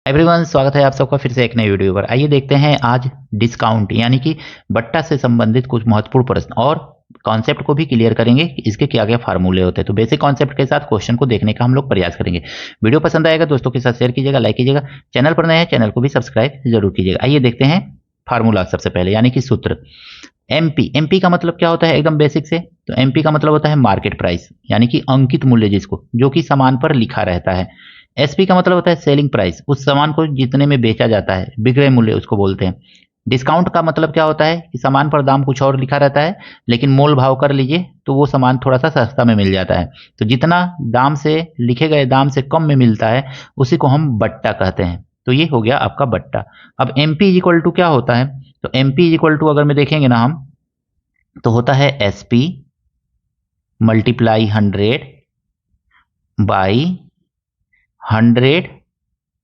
Everyone, स्वागत है आप सबका फिर से एक नई वीडियो पर। आइए देखते हैं आज डिस्काउंट यानी कि बट्टा से संबंधित कुछ महत्वपूर्ण प्रश्न और कॉन्सेप्ट को भी क्लियर करेंगे कि इसके क्या क्या फार्मूले होते हैं। तो बेसिक कॉन्सेप्ट के साथ क्वेश्चन को देखने का हम लोग प्रयास करेंगे। वीडियो पसंद आएगा दोस्तों के साथ शेयर कीजिएगा, लाइक कीजिएगा। चैनल पर नए हैं चैनल को भी सब्सक्राइब जरूर कीजिएगा। आइए देखते हैं फार्मूला सबसे पहले यानी कि सूत्र। एमपी का मतलब क्या होता है एकदम बेसिक से, तो एमपी का मतलब होता है मार्केट प्राइस यानी कि अंकित मूल्य, जिसको जो कि सामान पर लिखा रहता है। एसपी का मतलब होता है सेलिंग प्राइस, उस सामान को जितने में बेचा जाता है, विक्रय मूल्य उसको बोलते हैं। डिस्काउंट का मतलब क्या होता है कि सामान पर दाम कुछ और लिखा रहता है लेकिन मोल भाव कर लीजिए तो वो सामान थोड़ा सा सस्ता में मिल जाता है। तो जितना दाम से लिखे गए दाम से कम में मिलता है उसी को हम बट्टा कहते हैं। तो ये हो गया आपका बट्टा। अब एमपी इज इक्वल टू क्या होता है, तो एमपी इज इक्वल टू अगर मैं देखेंगे ना हम, तो होता है SP multiply 100 by 100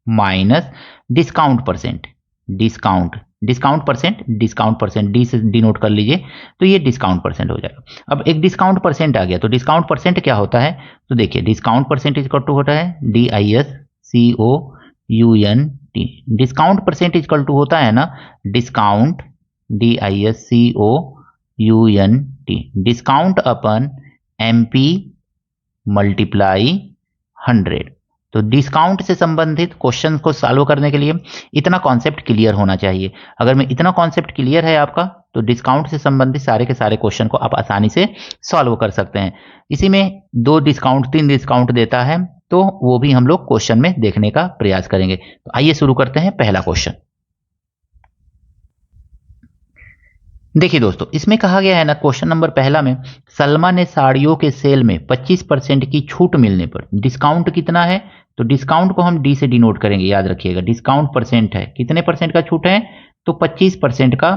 minus discount percent. Discount percent D से डिनोट कर लीजिए, तो ये डिस्काउंट परसेंट हो जाएगा। अब एक डिस्काउंट परसेंट आ गया, तो डिस्काउंट परसेंट क्या होता है, तो देखिए डिस्काउंट परसेंट इक्वल टू होता है DISCOUNT। Discount percent equal to होता है ना डिस्काउंट DISCOUNT, डिस्काउंट अपन MP मल्टीप्लाई 100। तो डिस्काउंट से संबंधित क्वेश्चन को सॉल्व करने के लिए इतना कॉन्सेप्ट क्लियर होना चाहिए। अगर में इतना कॉन्सेप्ट क्लियर है आपका, तो डिस्काउंट से संबंधित सारे के सारे क्वेश्चन को आप आसानी से सॉल्व कर सकते हैं। इसी में 2 डिस्काउंट 3 डिस्काउंट देता है, तो वो भी हम लोग क्वेश्चन में देखने का प्रयास करेंगे। तो आइए शुरू करते हैं पहला क्वेश्चन। देखिए दोस्तों, इसमें कहा गया है ना क्वेश्चन नंबर पहला में, सलमा ने साड़ियों के सेल में 25% की छूट मिलने पर डिस्काउंट कितना है। तो डिस्काउंट को हम डी से डिनोट करेंगे, याद रखिएगा। डिस्काउंट परसेंट है, कितने परसेंट का छूट है, तो 25% का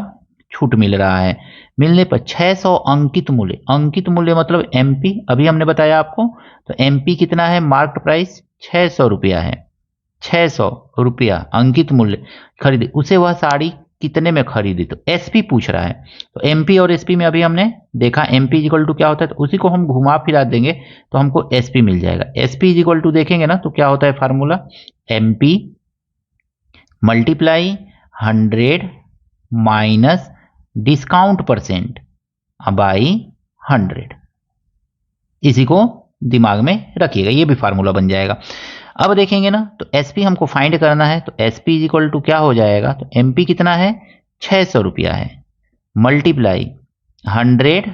छूट मिल रहा है। मिलने पर 600 अंकित मूल्य मतलब एमपी, अभी हमने बताया आपको। तो एमपी कितना है, मार्केट प्राइस 600 रुपया है। 600 रुपया अंकित मूल्य खरीदे, उसे वह साड़ी कितने में खरीदी, तो एसपी पूछ रहा है। तो एमपी और एसपी में अभी हमने देखा एमपी इक्वल टू क्या होता है, तो उसी को हम घुमा फिरा देंगे तो हमको एसपी मिल जाएगा। एसपी इक्वल टू देखेंगे ना तो क्या होता है formula, MP multiply 100 minus discount percent by 100। इसी को दिमाग में रखिएगा, ये भी फार्मूला बन जाएगा। अब देखेंगे ना तो एसपी हमको फाइंड करना है, तो एसपी इज इक्वल टू क्या हो जाएगा, तो एमपी कितना है 600 रुपया है, मल्टीप्लाई 100,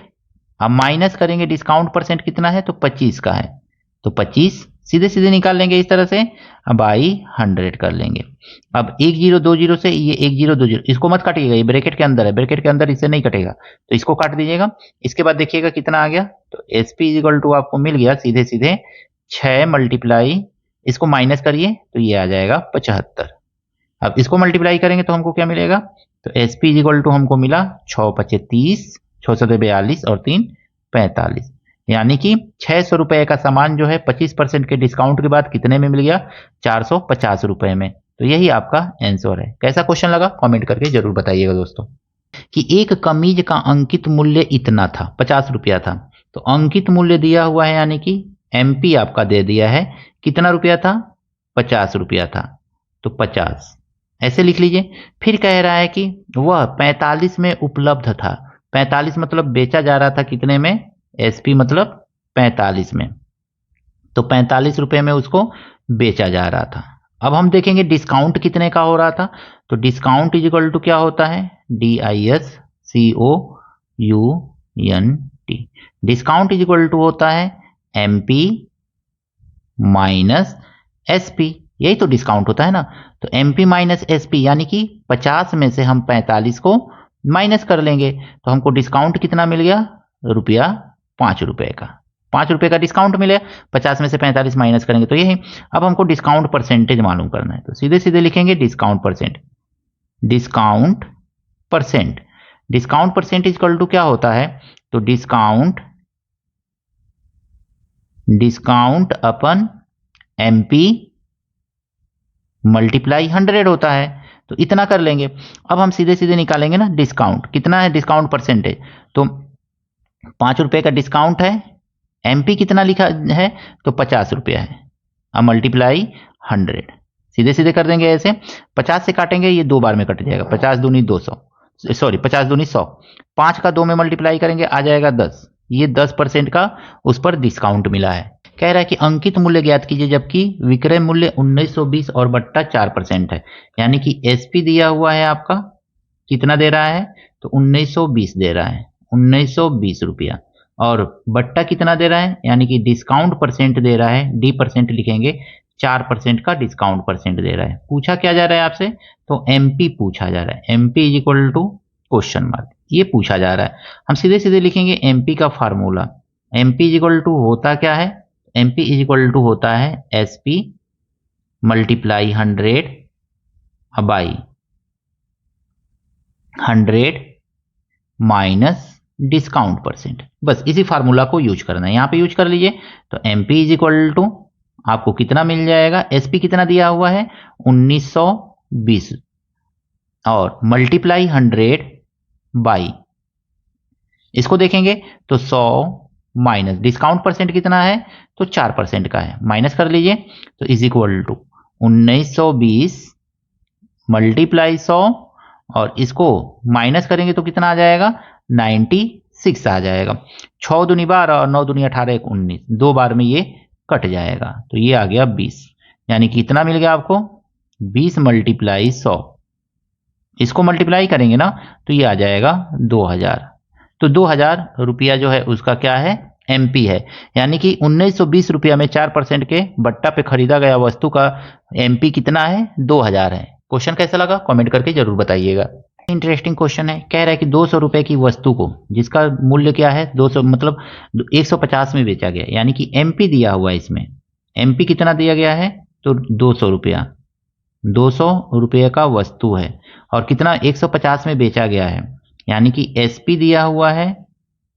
अब माइनस करेंगे डिस्काउंट परसेंट कितना है, तो 25 का है, तो 25 सीधे सीधे निकाल लेंगे इस तरह से, अब बाई 100 कर लेंगे। अब 1020 से ये 1020, इसको मत काटिएगा, ये ब्रैकेट के अंदर है, ब्रैकेट के अंदर इससे नहीं कटेगा, तो इसको काट दीजिएगा। इसके बाद देखिएगा कितना आ गया, तो एसपी इज इक्वल टू आपको मिल गया सीधे सीधे 6 मल्टीप्लाई, इसको माइनस करिए तो ये आ जाएगा 75। अब इसको मल्टीप्लाई करेंगे तो हमको क्या मिलेगा, तो एस पी इक्वल टू हमको मिला 6 पचे 30, 6 से 42 और 3 45, यानी कि 600 रुपए का सामान जो है 25% के डिस्काउंट के बाद कितने में मिल गया, 450 रुपए में। तो यही आपका आंसर है। कैसा क्वेश्चन लगा कमेंट करके जरूर बताइएगा दोस्तों। कि एक कमीज का अंकित मूल्य इतना था, 50 रुपया था, तो अंकित मूल्य दिया हुआ है यानी कि एमपी आपका दे दिया है, कितना रुपया था, 50 रुपया था, तो 50 ऐसे लिख लीजिए। फिर कह रहा है कि वह 45 में उपलब्ध था, 45 मतलब बेचा जा रहा था कितने में, एसपी मतलब 45 में, तो 45 रुपए में उसको बेचा जा रहा था। अब हम देखेंगे डिस्काउंट कितने का हो रहा था, तो डिस्काउंट इज इक्वल टू क्या होता है, DISCOUNT। Discount is equal to होता है एमपी माइनस एसपी, यही तो डिस्काउंट होता है ना। तो एमपी माइनस एसपी यानी कि 50 में से हम 45 को माइनस कर लेंगे तो हमको डिस्काउंट कितना मिल गया, रुपया 5 रुपए का, 5 रुपए का डिस्काउंट मिले। 50 में से 45 माइनस करेंगे तो यही। अब हमको डिस्काउंट परसेंटेज मालूम करना है, तो सीधे सीधे लिखेंगे discount percent. Discount percent equal to क्या होता है, तो डिस्काउंट अपन एमपी मल्टीप्लाई 100 होता है, तो इतना कर लेंगे। अब हम सीधे सीधे निकालेंगे ना डिस्काउंट कितना है, डिस्काउंट परसेंटेज, तो 5 रुपए का डिस्काउंट है, एमपी कितना लिखा है, तो 50 रुपया है, अब मल्टीप्लाई 100, सीधे सीधे कर देंगे ऐसे, 50 से काटेंगे ये 2 बार में कट जाएगा, 50 दूनी 200, सॉरी 50 दूनी 100, 5 का 2 में मल्टीप्लाई करेंगे आ जाएगा 10, ये 10% का उस पर डिस्काउंट मिला है। कह रहा है कि अंकित मूल्य ज्ञात कीजिए जबकि विक्रय मूल्य 1920 और बट्टा 4% है, यानी कि एसपी दिया हुआ है आपका कितना दे रहा है, तो 1920 दे रहा है, 1920 रुपया, और बट्टा कितना दे रहा है, यानी कि डिस्काउंट परसेंट दे रहा है, डी परसेंट लिखेंगे, 4% का डिस्काउंट परसेंट दे रहा है। पूछा क्या जा रहा है आपसे, तो एमपी पूछा जा रहा है, MP is equal to question mark, ये पूछा जा रहा है। हम सीधे सीधे लिखेंगे एमपी का formula, MP is equal to होता क्या है, एमपी इज इक्वल टू होता है SP multiply 100 by 100 minus discount percent, बस इसी फार्मूला को यूज करना है, यहां पे यूज कर लीजिए। तो एमपी इज इक्वल टू आपको कितना मिल जाएगा, एसपी कितना दिया हुआ है 1920 और मल्टीप्लाई 100 बाई, इसको देखेंगे तो 100 माइनस डिस्काउंट परसेंट कितना है, तो 4% का है, माइनस कर लीजिए, तो इज इक्वल टू 1920 मल्टीप्लाई 100 और इसको माइनस करेंगे तो कितना आ जाएगा, 96 आ जाएगा। 6 दूनी 12 और 9 दूनी 18 1 19, 2 बार में ये कट जाएगा, तो ये आ गया 20, यानी कि कितना मिल गया आपको 20 मल्टीप्लाई 100, इसको मल्टीप्लाई करेंगे ना तो ये आ जाएगा 2000, तो 2000 रुपया जो है उसका क्या है, एमपी है, यानी कि 1920 रुपया में 4% के बट्टा पे खरीदा गया वस्तु का एमपी कितना है, 2000 है। क्वेश्चन कैसा लगा कमेंट करके जरूर बताइएगा। इंटरेस्टिंग क्वेश्चन है, कह रहा है कि 200 रुपए की वस्तु को जिसका मूल्य क्या है 200 मतलब 150 में बेचा गया, यानी कि एमपी दिया हुआ है, इसमें एमपी कितना दिया गया है, तो 200 रुपया, 200 रुपये का वस्तु है और कितना 150 में बेचा गया है, यानी कि एसपी दिया हुआ है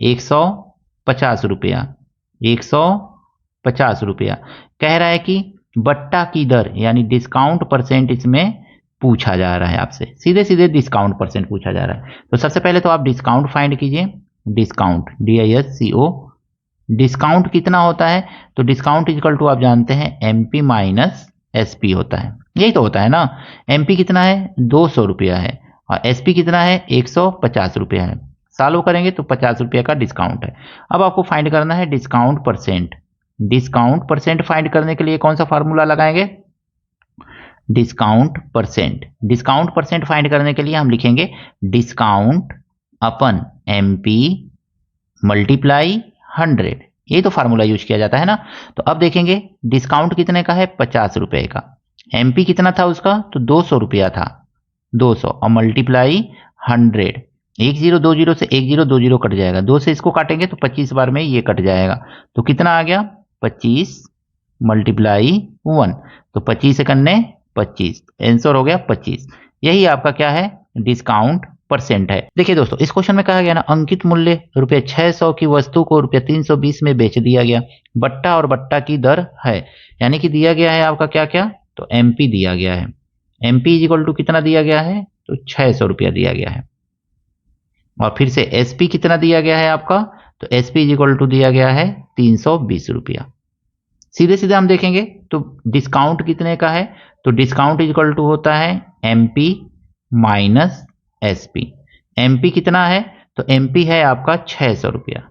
150 रुपया, 150 रुपया। कह रहा है कि बट्टा की दर यानी डिस्काउंट परसेंट इसमें पूछा जा रहा है आपसे, सीधे सीधे डिस्काउंट परसेंट पूछा जा रहा है। तो सबसे पहले तो आप डिस्काउंट फाइंड कीजिए, डिस्काउंट DISCO, डिस्काउंट कितना होता है, तो डिस्काउंट इक्वल टू आप जानते हैं एमपी माइनस एसपी होता है, यही तो होता है ना। एमपी कितना है 200 रुपया है और एसपी कितना है 150 रुपया है, सालों करेंगे तो 50 रुपये का डिस्काउंट है। अब आपको फाइंड करना है discount percent, discount percent find करने के लिए कौन सा फार्मूला लगाएंगे, discount percent. Discount percent find करने के लिए हम लिखेंगे डिस्काउंट अपन एमपी मल्टीप्लाई 100, ये तो फार्मूला यूज किया जाता है ना। तो अब देखेंगे डिस्काउंट कितने का है 50 रुपए का, एमपी कितना था उसका, तो 200 रुपया था, 200 और मल्टीप्लाई 100, 1020 से 1020 कट जाएगा, 2 से इसको काटेंगे तो 25 बार में ये कट जाएगा, तो कितना आ गया 25 मल्टीप्लाई 1, तो 25 से करने 25, आंसर हो गया 25। यही आपका क्या है डिस्काउंट परसेंट है। देखिए दोस्तों इस क्वेश्चन में कहा गया ना अंकित मूल्य रुपये 600 की वस्तु को रुपये 320 में बेच दिया गया, बट्टा और बट्टा की दर है, यानी कि दिया गया है आपका क्या क्या, तो एमपी दिया गया है, एमपी इज इक्वल टू कितना दिया गया है, तो 600 रुपया दिया गया है, और फिर से एसपी कितना दिया गया है आपका, तो एसपी इज इक्वल टू दिया गया है 320 रुपया। सीधे सीधे हम देखेंगे तो डिस्काउंट कितने का है, तो डिस्काउंट इज इक्वल टू होता है एमपी माइनस एसपी, एमपी कितना है, तो एमपी है आपका 600 रुपया,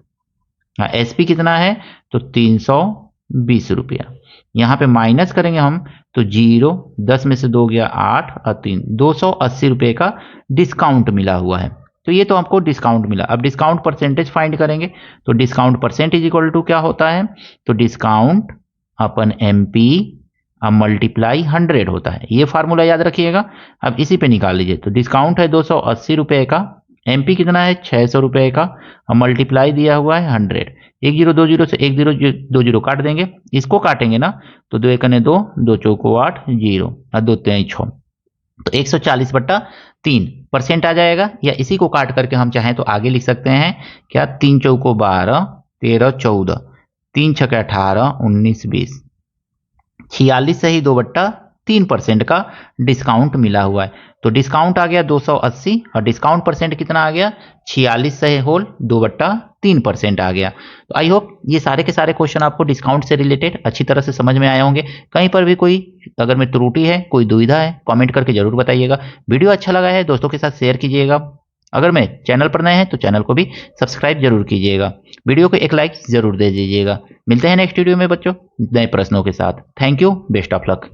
एसपी कितना है, तो 320 रुपया। यहां पे माइनस करेंगे हम तो 0, 10 में से 2 गया 8 और 3, 280 रुपये का डिस्काउंट मिला हुआ है, तो ये तो आपको डिस्काउंट मिला। अब डिस्काउंट परसेंटेज फाइंड करेंगे, तो डिस्काउंट परसेंटेज इक्वल टू क्या होता है, तो डिस्काउंट अपन एमपी अब मल्टीप्लाई 100 होता है, ये फार्मूला याद रखिएगा। अब इसी पे निकाल लीजिए, तो डिस्काउंट है 280 रुपये का, एमपी कितना है 600 रुपये का, और मल्टीप्लाई दिया हुआ है 100, 1020 से 1020 काट देंगे, इसको काटेंगे ना तो 2 एकने 2, 2 चौको 8, 0 और 2 3 6, तो 140/3% आ जाएगा, या इसी को काट करके हम चाहें तो आगे लिख सकते हैं क्या, 3 चौको 12, 13 14, 3 छके 18, 19 20, 46 से ही 2/3% का डिस्काउंट मिला हुआ है। तो डिस्काउंट आ गया 280 और डिस्काउंट परसेंट कितना आ गया 46 से होल 3% आ गया। तो आई होप ये सारे के सारे क्वेश्चन आपको डिस्काउंट से रिलेटेड अच्छी तरह से समझ में आए होंगे। कहीं पर भी कोई अगर में त्रुटि है, कोई दुविधा है, कमेंट करके जरूर बताइएगा। वीडियो अच्छा लगा है दोस्तों के साथ शेयर कीजिएगा। अगर मैं चैनल पर नए हैं तो चैनल को भी सब्सक्राइब जरूर कीजिएगा। वीडियो को एक लाइक जरूर दे दीजिएगा। मिलते हैं नेक्स्ट वीडियो में बच्चों नए प्रश्नों के साथ। Thank you, best of luck.